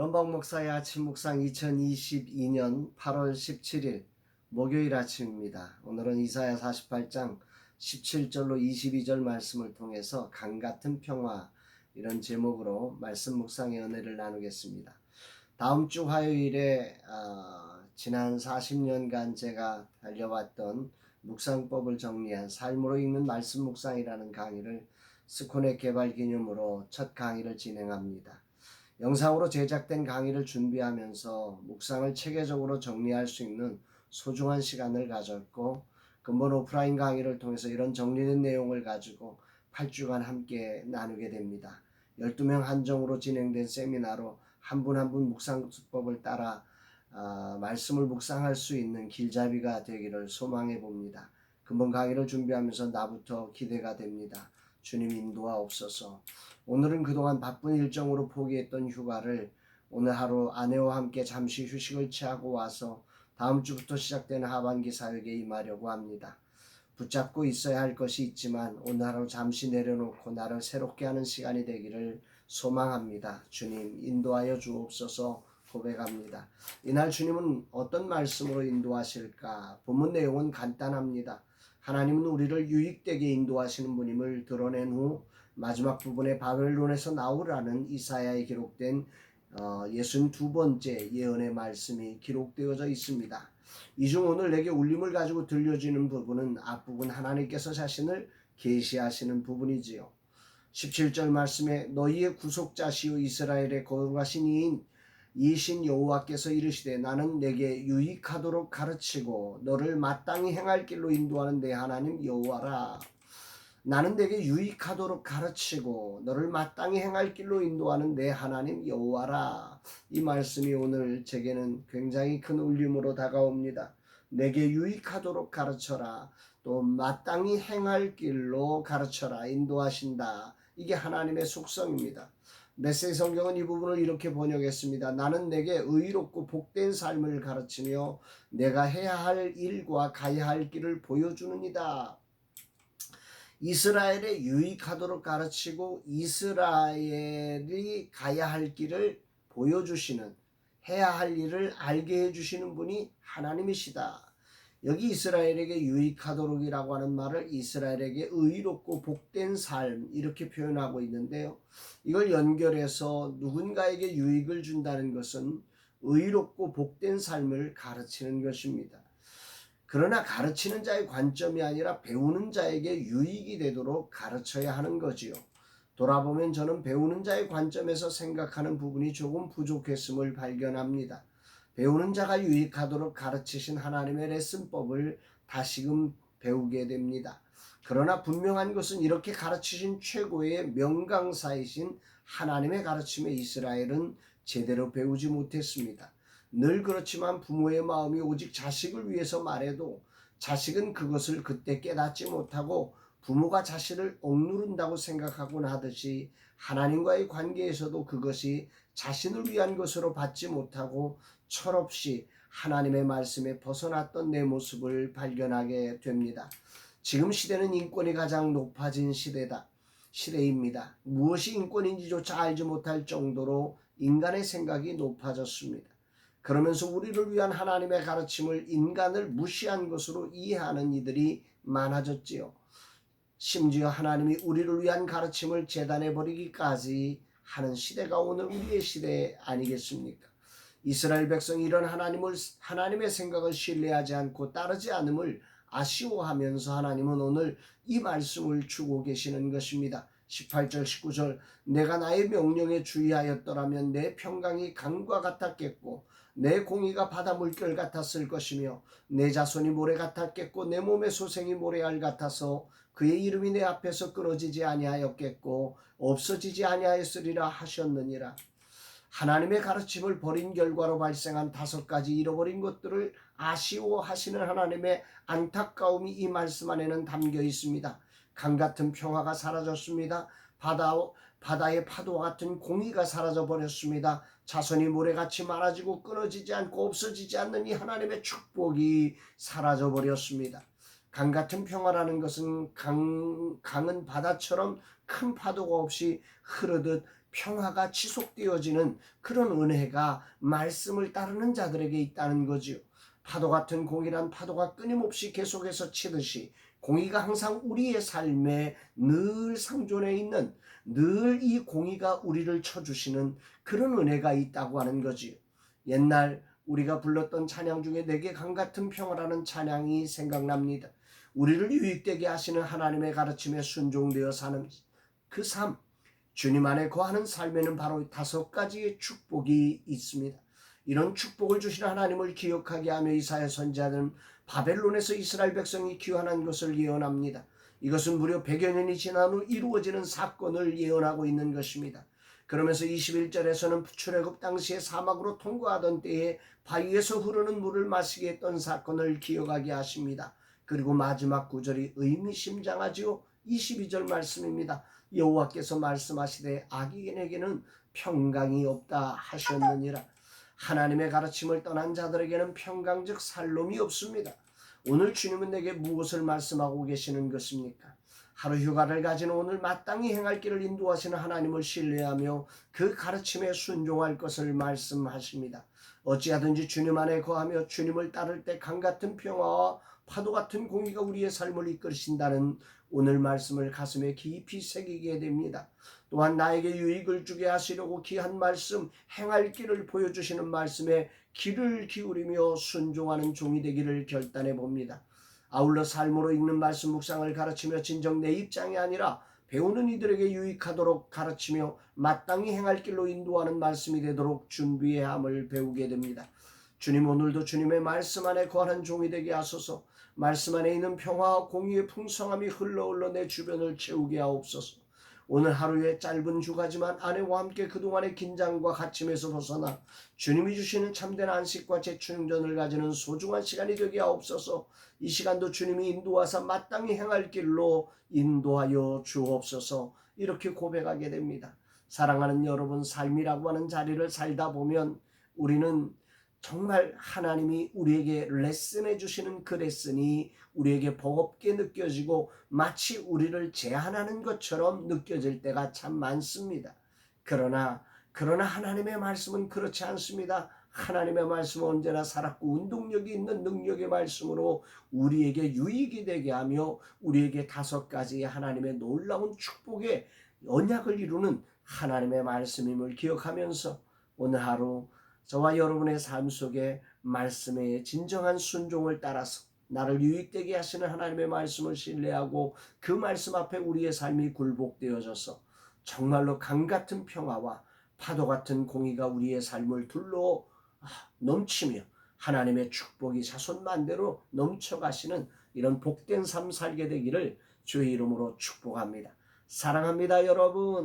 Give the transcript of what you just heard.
연방 목사의 아침 묵상 2022년 8월 17일 목요일 아침입니다. 오늘은 이사야 48장 17절로 22절 말씀을 통해서 강같은 평화 이런 제목으로 말씀 묵상의 은혜를 나누겠습니다. 다음 주 화요일에 지난 40년간 제가 달려왔던 묵상법을 정리한 삶으로 읽는 말씀 묵상이라는 강의를 스코넷 개발 기념으로 첫 강의를 진행합니다. 영상으로 제작된 강의를 준비하면서 묵상을 체계적으로 정리할 수 있는 소중한 시간을 가졌고, 근본 오프라인 강의를 통해서 이런 정리된 내용을 가지고 8주간 함께 나누게 됩니다. 12명 한정으로 진행된 세미나로 한 분 한 분 묵상 수법을 따라 말씀을 묵상할 수 있는 길잡이가 되기를 소망해 봅니다. 근본 강의를 준비하면서 나부터 기대가 됩니다. 주님 인도하옵소서. 오늘은 그동안 바쁜 일정으로 포기했던 휴가를 오늘 하루 아내와 함께 잠시 휴식을 취하고 와서 다음 주부터 시작되는 하반기 사역에 임하려고 합니다. 붙잡고 있어야 할 것이 있지만 오늘 하루 잠시 내려놓고 나를 새롭게 하는 시간이 되기를 소망합니다. 주님 인도하여 주옵소서 고백합니다. 이날 주님은 어떤 말씀으로 인도하실까? 본문 내용은 간단합니다. 하나님은 우리를 유익되게 인도하시는 분임을 드러낸 후 마지막 부분에 바벨론에서 나오라는 이사야에 기록된 62번째 예언의 말씀이 기록되어져 있습니다. 이 중 오늘 내게 울림을 가지고 들려지는 부분은 앞부분 하나님께서 자신을 계시하시는 부분이지요. 17절 말씀에 너희의 구속자시요 이스라엘의 거룩하신 이신 여호와께서 이르시되 나는 내게 유익하도록 가르치고 너를 마땅히 행할 길로 인도하는 내 하나님 여호와라. 나는 내게 유익하도록 가르치고 너를 마땅히 행할 길로 인도하는 내 하나님 여호와라. 이 말씀이 오늘 제게는 굉장히 큰 울림으로 다가옵니다. 내게 유익하도록 가르쳐라. 또 마땅히 행할 길로 가르쳐라. 인도하신다. 이게 하나님의 속성입니다. 메시지 성경은 이 부분을 이렇게 번역했습니다. 나는 내게 의롭고 복된 삶을 가르치며 내가 해야 할 일과 가야 할 길을 보여주느니다. 이스라엘에 유익하도록 가르치고 이스라엘이 가야 할 길을 보여주시는, 해야 할 일을 알게 해주시는 분이 하나님이시다. 여기 이스라엘에게 유익하도록이라고 하는 말을 이스라엘에게 의롭고 복된 삶 이렇게 표현하고 있는데요. 이걸 연결해서 누군가에게 유익을 준다는 것은 의롭고 복된 삶을 가르치는 것입니다. 그러나 가르치는 자의 관점이 아니라 배우는 자에게 유익이 되도록 가르쳐야 하는 거지요. 돌아보면 저는 배우는 자의 관점에서 생각하는 부분이 조금 부족했음을 발견합니다. 배우는 자가 유익하도록 가르치신 하나님의 레슨법을 다시금 배우게 됩니다. 그러나 분명한 것은 이렇게 가르치신 최고의 명강사이신 하나님의 가르침에 이스라엘은 제대로 배우지 못했습니다. 늘 그렇지만 부모의 마음이 오직 자식을 위해서 말해도 자식은 그것을 그때 깨닫지 못하고 부모가 자식을 억누른다고 생각하곤 하듯이 하나님과의 관계에서도 그것이 자신을 위한 것으로 받지 못하고 철없이 하나님의 말씀에 벗어났던 내 모습을 발견하게 됩니다. 지금 시대는 인권이 가장 높아진 시대입니다. 무엇이 인권인지조차 알지 못할 정도로 인간의 생각이 높아졌습니다. 그러면서 우리를 위한 하나님의 가르침을 인간을 무시한 것으로 이해하는 이들이 많아졌지요. 심지어 하나님이 우리를 위한 가르침을 재단해버리기까지 하는 시대가 오늘 우리의 시대 아니겠습니까? 이스라엘 백성이 이런 하나님의 생각을 신뢰하지 않고 따르지 않음을 아쉬워하면서 하나님은 오늘 이 말씀을 주고 계시는 것입니다. 18절 19절 내가 나의 명령에 주의하였더라면 내 평강이 강과 같았겠고 내 공의가 바다 물결 같았을 것이며 내 자손이 모래 같았겠고 내 몸의 소생이 모래알 같아서 그의 이름이 내 앞에서 끊어지지 아니하였겠고 없어지지 아니하였으리라 하셨느니라. 하나님의 가르침을 버린 결과로 발생한 5가지 잃어버린 것들을 아쉬워하시는 하나님의 안타까움이 이 말씀 안에는 담겨 있습니다. 강같은 평화가 사라졌습니다. 바다의 파도와 같은 공의가 사라져버렸습니다. 자손이 모래같이 많아지고 끊어지지 않고 없어지지 않는 이 하나님의 축복이 사라져버렸습니다. 강같은 평화라는 것은 강은 바다처럼 큰 파도가 없이 흐르듯 평화가 지속되어지는 그런 은혜가 말씀을 따르는 자들에게 있다는 거지요. 파도 같은 공이란 파도가 끊임없이 계속해서 치듯이 공의가 항상 우리의 삶에 늘 상존해 있는, 늘 이 공의가 우리를 쳐주시는 그런 은혜가 있다고 하는 거지요. 옛날 우리가 불렀던 찬양 중에 내게 강같은 평화라는 찬양이 생각납니다. 우리를 유익되게 하시는 하나님의 가르침에 순종되어 사는 그 삶, 주님 안에 거하는 삶에는 바로 5가지의 축복이 있습니다. 이런 축복을 주시는 하나님을 기억하게 하며 이사야 선지자는 바벨론에서 이스라엘 백성이 귀환한 것을 예언합니다. 이것은 무려 100여 년이 지난 후 이루어지는 사건을 예언하고 있는 것입니다. 그러면서 21절에서는 출애굽 당시에 사막으로 통과하던 때에 바위에서 흐르는 물을 마시게 했던 사건을 기억하게 하십니다. 그리고 마지막 구절이 의미심장하지요. 22절 말씀입니다. 여호와께서 말씀하시되 악인에게는 평강이 없다 하셨느니라. 하나님의 가르침을 떠난 자들에게는 평강적 살롬이 없습니다. 오늘 주님은 내게 무엇을 말씀하고 계시는 것입니까? 하루 휴가를 가진 오늘 마땅히 행할 길을 인도하시는 하나님을 신뢰하며 그 가르침에 순종할 것을 말씀하십니다. 어찌하든지 주님 안에 거하며 주님을 따를 때 강같은 평화와 파도 같은 공의가 우리의 삶을 이끌으신다는 오늘 말씀을 가슴에 깊이 새기게 됩니다. 또한 나에게 유익을 주게 하시려고 귀한 말씀, 행할 길을 보여주시는 말씀에 귀를 기울이며 순종하는 종이 되기를 결단해 봅니다. 아울러 삶으로 읽는 말씀 묵상을 가르치며 진정 내 입장이 아니라 배우는 이들에게 유익하도록 가르치며 마땅히 행할 길로 인도하는 말씀이 되도록 준비해야 함을 배우게 됩니다. 주님, 오늘도 주님의 말씀 안에 거하는 종이 되게 하소서. 말씀 안에 있는 평화와 공의의 풍성함이 흘러 내 주변을 채우게 하옵소서. 오늘 하루의 짧은 휴가지만 아내와 함께 그동안의 긴장과 갇힘에서 벗어나 주님이 주시는 참된 안식과 재충전을 가지는 소중한 시간이 되게 하옵소서. 이 시간도 주님이 인도하사 마땅히 행할 길로 인도하여 주옵소서. 이렇게 고백하게 됩니다. 사랑하는 여러분, 삶이라고 하는 자리를 살다 보면 우리는 정말 하나님이 우리에게 레슨해 주시는 그 레슨이 우리에게 버겁게 느껴지고 마치 우리를 제한하는 것처럼 느껴질 때가 참 많습니다. 그러나 하나님의 말씀은 그렇지 않습니다. 하나님의 말씀은 언제나 살았고 운동력이 있는 능력의 말씀으로 우리에게 유익이 되게 하며 우리에게 5가지의 하나님의 놀라운 축복의 언약을 이루는 하나님의 말씀임을 기억하면서 오늘 하루 저와 여러분의 삶 속에 말씀의 진정한 순종을 따라서 나를 유익되게 하시는 하나님의 말씀을 신뢰하고 그 말씀 앞에 우리의 삶이 굴복되어져서 정말로 강같은 평화와 파도 같은 공의가 우리의 삶을 둘러 넘치며 하나님의 축복이 자손만대로 넘쳐가시는 이런 복된 삶 살게 되기를 주의 이름으로 축복합니다. 사랑합니다, 여러분.